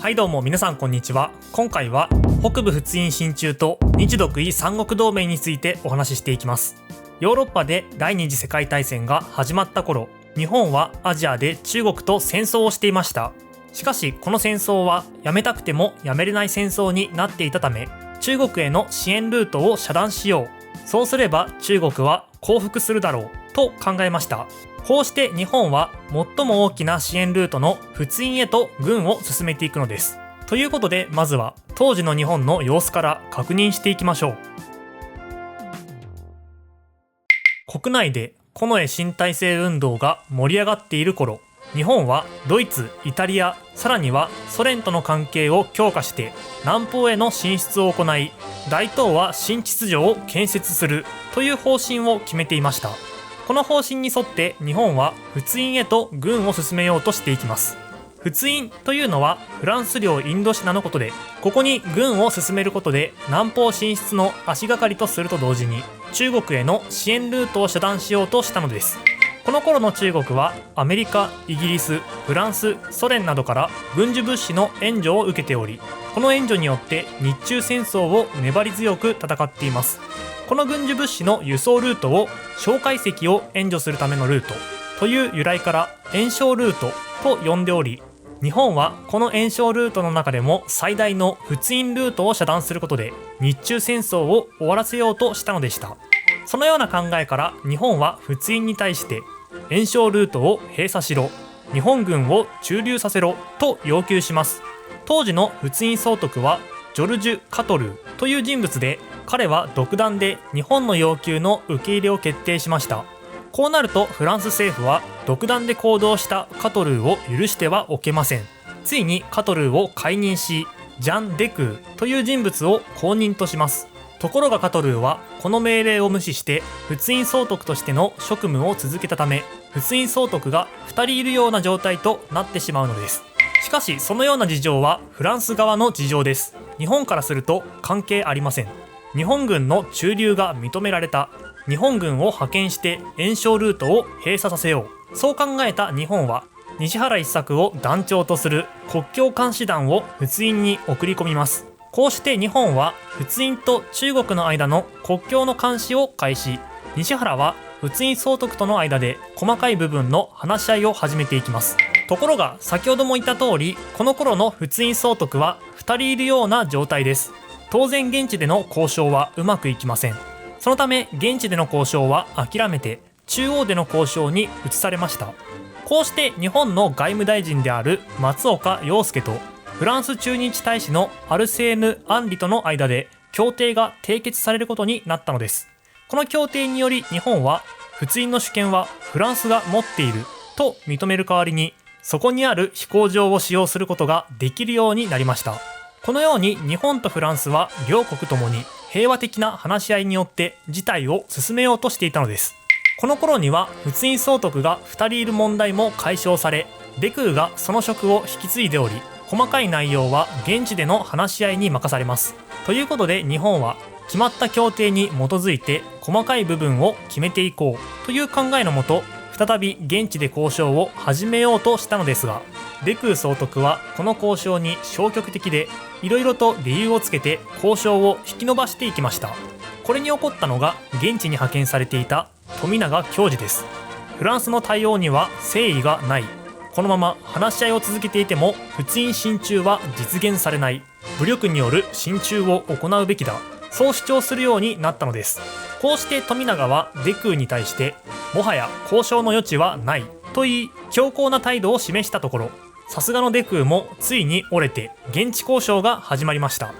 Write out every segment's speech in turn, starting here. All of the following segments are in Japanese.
はいどうも皆さんこんにちは。今回は北部仏印進駐と日独伊三国同盟についてお話ししていきます。ヨーロッパで第二次世界大戦が始まった頃、日本はアジアで中国と戦争をしていました。しかしこの戦争はやめたくてもやめれない戦争になっていたため、中国への支援ルートを遮断しよう。そうすれば中国は降伏するだろうと考えました。こうして日本は最も大きな支援ルートの仏印へと軍を進めていくのです。ということでまずは当時の日本の様子から確認していきましょう。国内で近衛新体制運動が盛り上がっている頃、日本はドイツ、イタリア、さらにはソ連との関係を強化して南方への進出を行い、大東亜新秩序を建設するという方針を決めていました。この方針に沿って日本は仏印へと軍を進めようとしていきます。仏印というのはフランス領インドシナのことで、ここに軍を進めることで南方進出の足がかりとすると同時に中国への支援ルートを遮断しようとしたのです。この頃の中国はアメリカ、イギリス、フランス、ソ連などから軍需物資の援助を受けており、この援助によって日中戦争を粘り強く戦っています。この軍需物資の輸送ルートを蒋介石を援助するためのルートという由来から援蒋ルートと呼んでおり、日本はこの援蒋ルートの中でも最大の仏印ルートを遮断することで日中戦争を終わらせようとしたのでした。そのような考えから日本は仏印に対して援蒋ルートを閉鎖しろ、日本軍を駐留させろと要求します。当時の仏印総督はジョルジュ・カトルーという人物で、彼は独断で日本の要求の受け入れを決定しました。こうなるとフランス政府は独断で行動したカトルーを許してはおけません。ついにカトルーを解任し、ジャン・デクーという人物を後任とします。ところがカトルーはこの命令を無視して仏印総督としての職務を続けたため、仏印総督が2人いるような状態となってしまうのです。しかしそのような事情はフランス側の事情です。日本からすると関係ありません。日本軍の駐留が認められた。日本軍を派遣して援蒋ルートを閉鎖させよう。そう考えた日本は西原一作を団長とする国境監視団を仏印に送り込みます。こうして日本は仏印と中国の間の国境の監視を開始。西原は仏印総督との間で細かい部分の話し合いを始めていきます。ところが先ほども言った通り、この頃の仏印総督は2人いるような状態です。当然現地での交渉はうまくいきません。そのため現地での交渉は諦めて中央での交渉に移されました。こうして日本の外務大臣である松岡洋介とフランス駐日大使のアルセーヌ・アンリとの間で協定が締結されることになったのです。この協定により日本は仏印の主権はフランスが持っていると認める代わりに、そこにある飛行場を使用することができるようになりました。このように日本とフランスは両国ともに平和的な話し合いによって事態を進めようとしていたのです。この頃には仏印総督が2人いる問題も解消され、デクーがその職を引き継いでおり、細かい内容は現地での話し合いに任されます。ということで日本は決まった協定に基づいて細かい部分を決めていこうという考えのもと、再び現地で交渉を始めようとしたのですが、デクー総督はこの交渉に消極的で、いろいろと理由をつけて交渉を引き延ばしていきました。これに起こったのが現地に派遣されていた富永教授です。フランスの対応には誠意がない。このまま話し合いを続けていても仏印進駐は実現されない。武力による進駐を行うべきだ。そう主張するようになったのです。こうして富永はデクーに対してもはや交渉の余地はないと言い、強硬な態度を示したところ、さすがのデクーもついに折れて現地交渉が始まりました。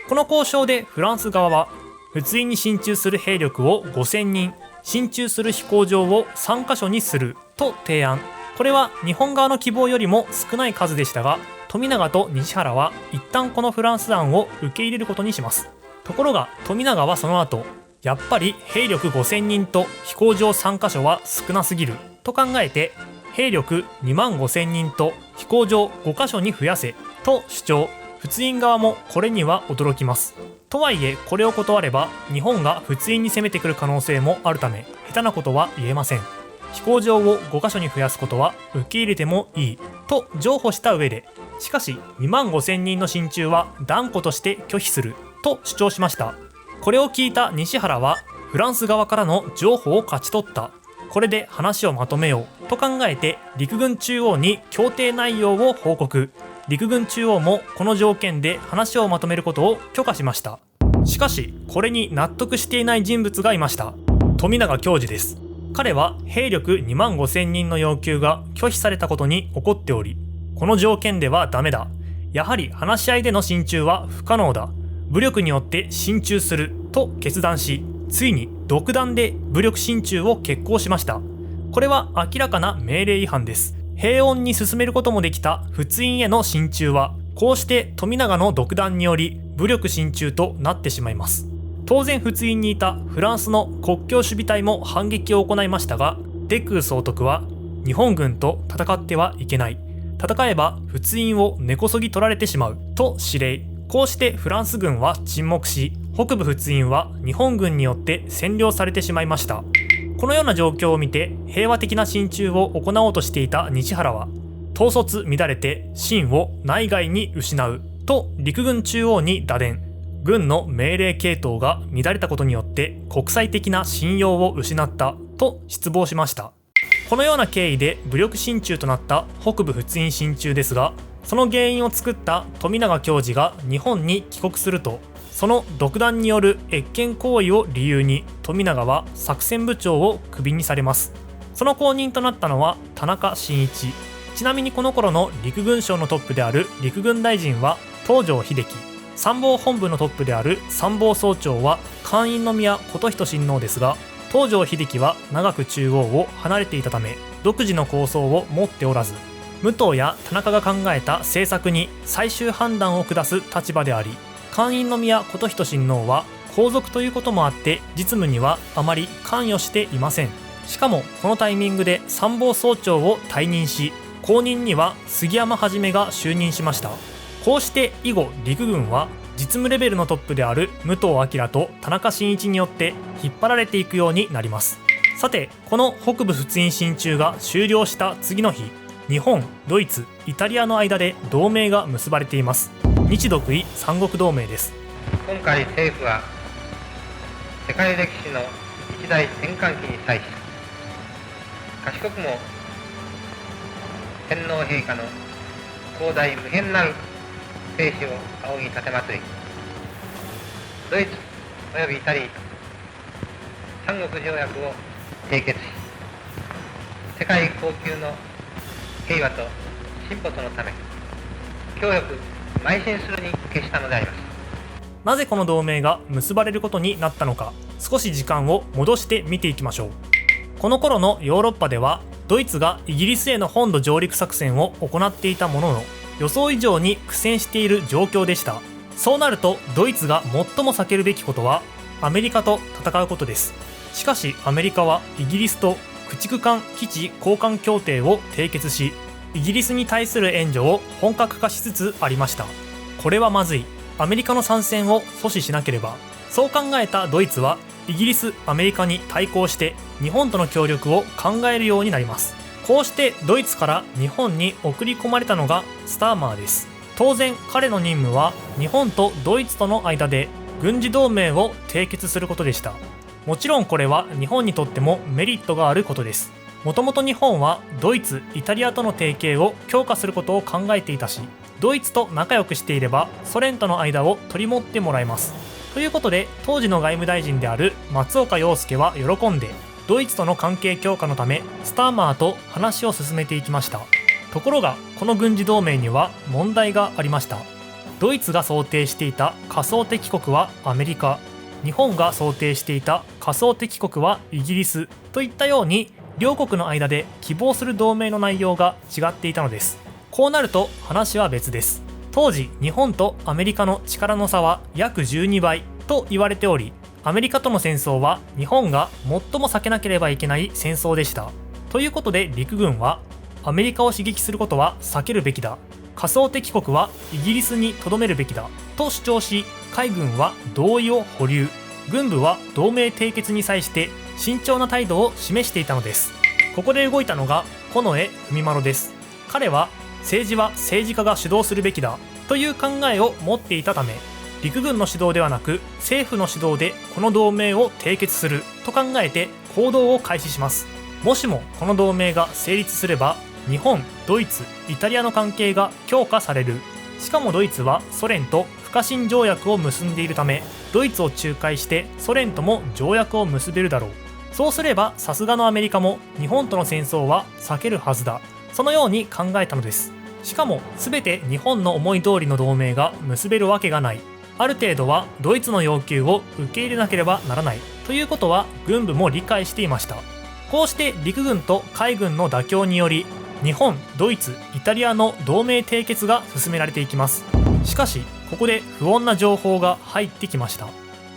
この交渉でフランス側は仏印に進駐する兵力を5000人、進駐する飛行場を3カ所にすると提案。これは日本側の希望よりも少ない数でしたが、富永と西原は一旦このフランス案を受け入れることにします。ところが富永はその後、やっぱり兵力5000人と飛行場3カ所は少なすぎると考えて、兵力2万5000人と飛行場5カ所に増やせと主張。仏印側もこれには驚きます。とはいえこれを断れば日本が仏印に攻めてくる可能性もあるため、下手なことは言えません。飛行場を5カ所に増やすことは受け入れてもいいと譲歩した上で、しかし2万5千人の進駐は断固として拒否すると主張しました。これを聞いた西原はフランス側からの譲歩を勝ち取った。これで話をまとめようと考えて陸軍中央に協定内容を報告。陸軍中央もこの条件で話をまとめることを許可しました。しかしこれに納得していない人物がいました。富永教授です。彼は兵力2万5千人の要求が拒否されたことに怒っており、この条件ではダメだ。やはり話し合いでの進駐は不可能だ。武力によって進駐すると決断し、ついに独断で武力進駐を決行しました。これは明らかな命令違反です。平穏に進めることもできた仏印への進駐は、こうして富永の独断により武力進駐となってしまいます。当然仏印にいたフランスの国境守備隊も反撃を行いましたが、デクー総督は日本軍と戦ってはいけない。戦えば仏印を根こそぎ取られてしまうと指令。こうしてフランス軍は沈黙し、北部仏印は日本軍によって占領されてしまいました。このような状況を見て平和的な進駐を行おうとしていた西原は、統率乱れて秦を内外に失うと陸軍中央に打電。軍の命令系統が乱れたことによって国際的な信用を失ったと失望しました。このような経緯で武力進駐となった北部仏印進駐ですが、その原因を作った富永教授が日本に帰国すると、その独断による越権行為を理由に富永は作戦部長をクビにされます。その後任となったのは田中真一。ちなみにこの頃の陸軍省のトップである陸軍大臣は東条英機、参謀本部のトップである参謀総長は寛永宮琴仁親王ですが、東条英機は長く中央を離れていたため独自の構想を持っておらず、武藤や田中が考えた政策に最終判断を下す立場であり、寛永宮琴仁親王は皇族ということもあって実務にはあまり関与していません。しかもこのタイミングで参謀総長を退任し、後任には杉山一が就任しました。こうして以後陸軍は実務レベルのトップである武藤明と田中真一によって引っ張られていくようになります。さて、この北部仏印進駐が終了した次の日、日本、ドイツ、イタリアの間で同盟が結ばれています。日独伊三国同盟です。今回政府は世界歴史の一大転換期に際し、賢くも天皇陛下の広大無辺なる生死を仰ぎ立てまつり、ドイツおよびイタリー三国条約を締結し、世界恒久の平和と進歩とのため強力邁進するに決したのであります。なぜこの同盟が結ばれることになったのか、少し時間を戻して見ていきましょう。この頃のヨーロッパではドイツがイギリスへの本土上陸作戦を行っていたものの、予想以上に苦戦している状況でした。そうなるとドイツが最も避けるべきことはアメリカと戦うことです。しかしアメリカはイギリスと駆逐艦基地交換協定を締結し、イギリスに対する援助を本格化しつつありました。これはまずい。アメリカの参戦を阻止しなければ。そう考えたドイツはイギリス、アメリカに対抗して日本との協力を考えるようになります。こうしてドイツから日本に送り込まれたのがスターマーです。当然彼の任務は日本とドイツとの間で軍事同盟を締結することでした。もちろんこれは日本にとってもメリットがあることです。もともと日本はドイツ、イタリアとの提携を強化することを考えていたし、ドイツと仲良くしていればソ連との間を取り持ってもらえます。ということで当時の外務大臣である松岡洋右は喜んでドイツとの関係強化のためスターマーと話を進めていきました。ところがこの軍事同盟には問題がありました。ドイツが想定していた仮想敵国はアメリカ、日本が想定していた仮想敵国はイギリスといったように、両国の間で希望する同盟の内容が違っていたのです。こうなると話は別です。当時日本とアメリカの力の差は約12倍と言われており、アメリカとの戦争は日本が最も避けなければいけない戦争でした。ということで陸軍はアメリカを刺激することは避けるべきだ、仮想敵国はイギリスに留めるべきだと主張し、海軍は同意を保留、軍部は同盟締結に際して慎重な態度を示していたのです。ここで動いたのが近衛文麿です。彼は政治は政治家が主導するべきだという考えを持っていたため、陸軍の指導ではなく政府の指導でこの同盟を締結すると考えて行動を開始します。もしもこの同盟が成立すれば、日本、ドイツ、イタリアの関係が強化される。しかもドイツはソ連と不可侵条約を結んでいるため、ドイツを仲介してソ連とも条約を結べるだろう。そうすればさすがのアメリカも日本との戦争は避けるはずだ。そのように考えたのです。しかも全て日本の思い通りの同盟が結べるわけがない。ある程度はドイツの要求を受け入れなければならないということは軍部も理解していました。こうして陸軍と海軍の妥協により、日本、ドイツ、イタリアの同盟締結が進められていきます。しかしここで不穏な情報が入ってきました。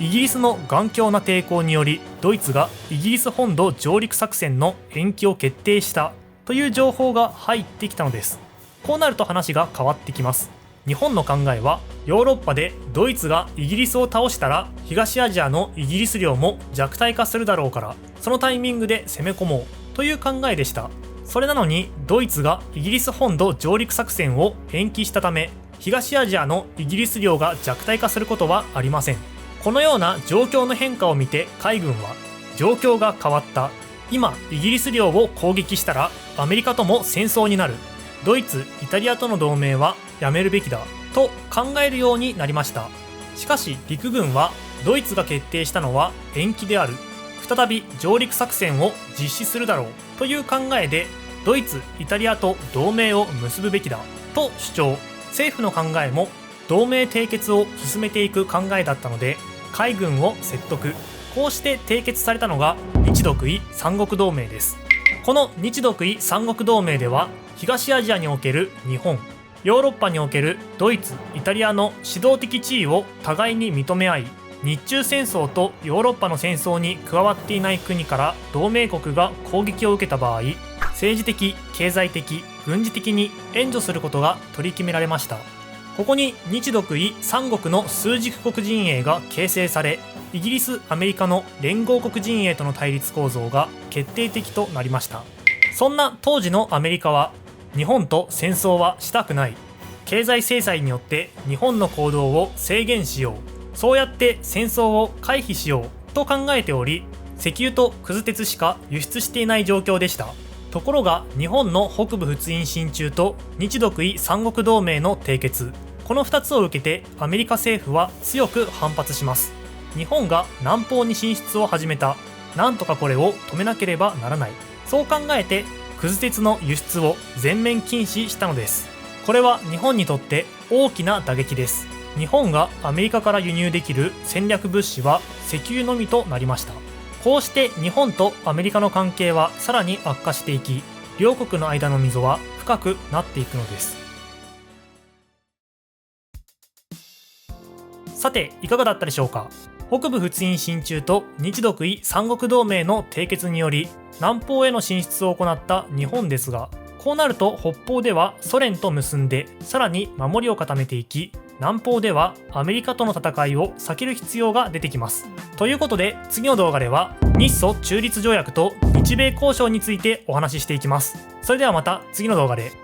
イギリスの頑強な抵抗により、ドイツがイギリス本土上陸作戦の延期を決定したという情報が入ってきたのです。こうなると話が変わってきます。日本の考えは、ヨーロッパでドイツがイギリスを倒したら東アジアのイギリス領も弱体化するだろうから、そのタイミングで攻め込もうという考えでした。それなのにドイツがイギリス本土上陸作戦を延期したため、東アジアのイギリス領が弱体化することはありません。このような状況の変化を見て海軍は、状況が変わった、今イギリス領を攻撃したらアメリカとも戦争になる、ドイツ、イタリアとの同盟はやめるべきだと考えるようになりました。しかし陸軍は、ドイツが決定したのは延期である、再び上陸作戦を実施するだろうという考えで、ドイツ、イタリアと同盟を結ぶべきだと主張。政府の考えも同盟締結を進めていく考えだったので、海軍を説得。こうして締結されたのが日独伊三国同盟です。この日独伊三国同盟では、東アジアにおける日本、ヨーロッパにおけるドイツ、イタリアの指導的地位を互いに認め合い、日中戦争とヨーロッパの戦争に加わっていない国から同盟国が攻撃を受けた場合、政治的、経済的、軍事的に援助することが取り決められました。ここに日独伊三国の枢軸国陣営が形成され、イギリス、アメリカの連合国陣営との対立構造が決定的となりました。そんな当時のアメリカは、日本と戦争はしたくない。経済制裁によって日本の行動を制限しよう。そうやって戦争を回避しようと考えており、石油とくず鉄しか輸出していない状況でした。ところが日本の北部仏印進駐と日独伊三国同盟の締結、この2つを受けてアメリカ政府は強く反発します。日本が南方に進出を始めた。なんとかこれを止めなければならない。そう考えてくず鉄の輸出を全面禁止したのです。これは日本にとって大きな打撃です。日本がアメリカから輸入できる戦略物資は石油のみとなりました。こうして日本とアメリカの関係はさらに悪化していき、両国の間の溝は深くなっていくのです。さて、いかがだったでしょうか。北部仏印進駐と日独伊三国同盟の締結により南方への進出を行った日本ですが、こうなると北方ではソ連と結んでさらに守りを固めていき、南方ではアメリカとの戦いを避ける必要が出てきます。ということで、次の動画では日ソ中立条約と日米交渉についてお話ししていきます。それではまた次の動画で。